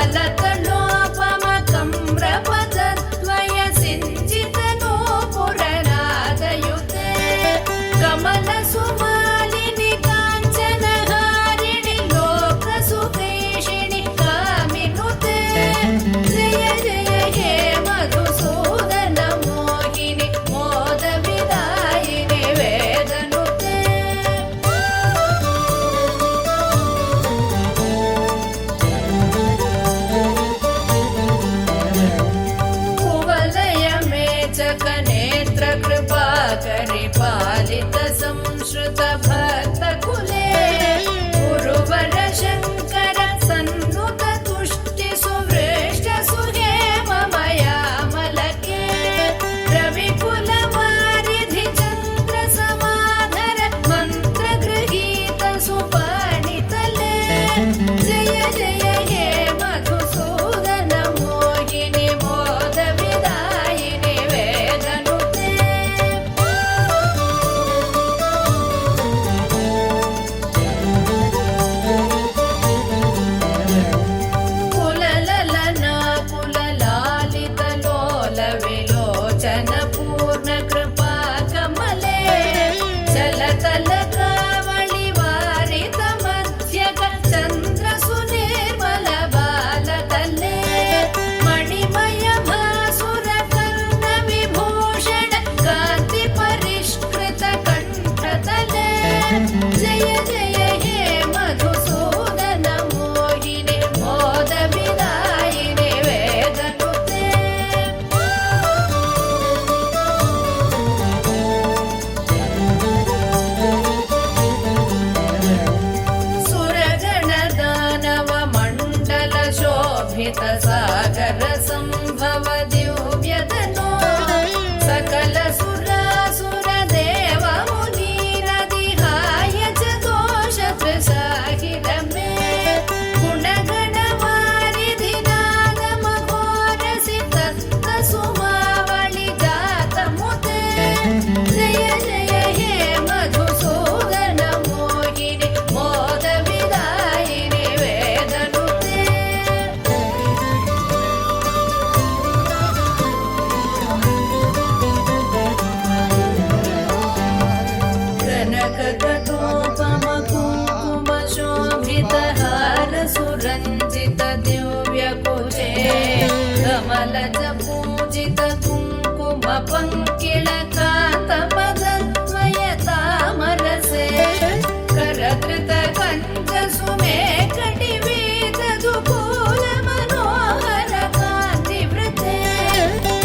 कमलतलोपमकम्रपतद्वय सिञ्चितनूपुरनादयुते कमलसुमालिनि काञ्चनहारिणि लोकसुदेशिनि कामिनुते जय जय हे मधुसूदन मोहिनि मोदविदायिनि वेदनुते कुवलय मेचकनेत्र कृपाकरि पालित संश्रुत भक्तकुले गुरुवर शङ्कर सन्नुत तुष्टि सुवृष्ट सुहेममयामलके रविकुलवारिधि चन्द्र समाधर मन्त्रगृहीत सुपाणितले जय जय हे मधुसूदन मोहिनि मोदविदायिनि वेदनुते कुलललना कुललालितलोल विलोचन पूर्ण कृपा कमले चलतलकावळि वारित मध्यक चन्द्र सुनिर्मल बालतले मणिमय भासुर कर्ण विभूषण कान्ति परिष्कृत कण्ठतले जय जय हे मधुसूदन मोहिनि मोदविदायिनि वेदनुते सुरगणदानव मण्डल शोभित सागर संभव दिव्यतनो सकल सुरासुर देव मुनीरदिहाय च दोष त्रिसाहिर मे गुणगणवारिधि नादमघोरसि तत्त सुमावळि जातमुते जय जय हे मधुसूदन मोहिनि मोदविदायिनि वेदनुते कनकतटोपमकुङ्कुमशोभितहार सुरञ्जित दिव्यकुचे कमलज पूजित कुङ्कुम पङ्किलकान्तपदद्वय तामरसे करकृत कञ्च सुमेकटिवेदुकूल मनोहर कान्तिवृते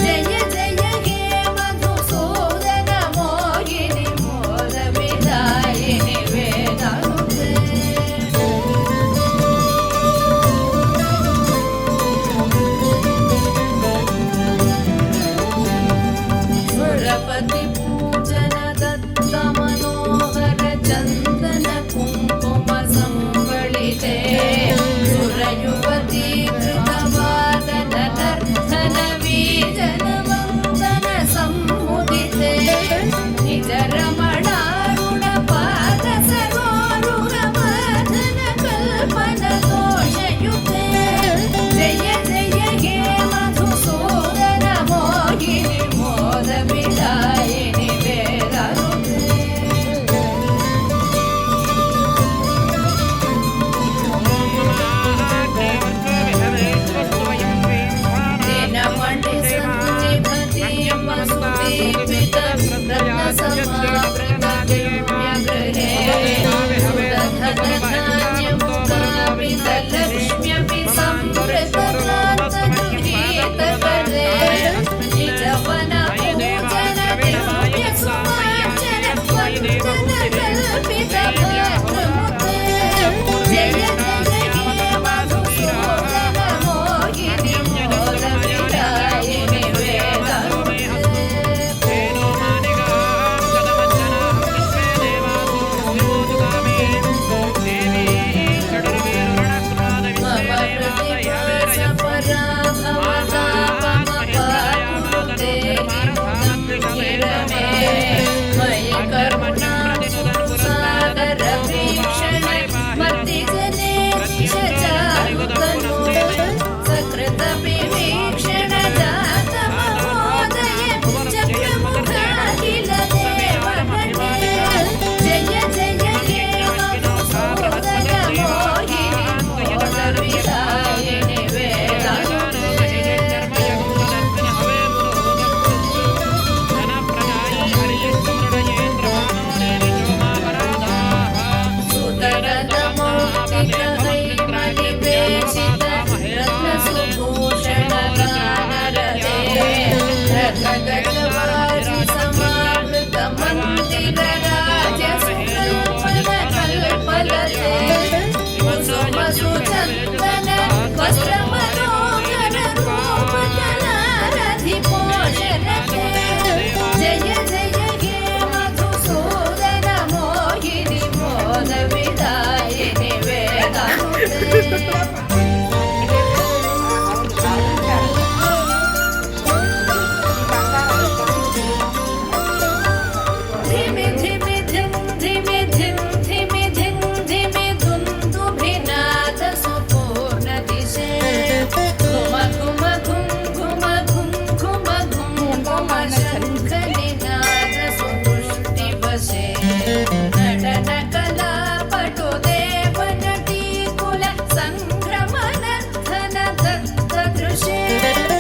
जय जय हे मधुसूदन मोहिनि मोदविदायिनि वेदनुते सुरपति पूजन दत्त मनोहर चन्दन कुङ्कुम संवलिते सुरयुवती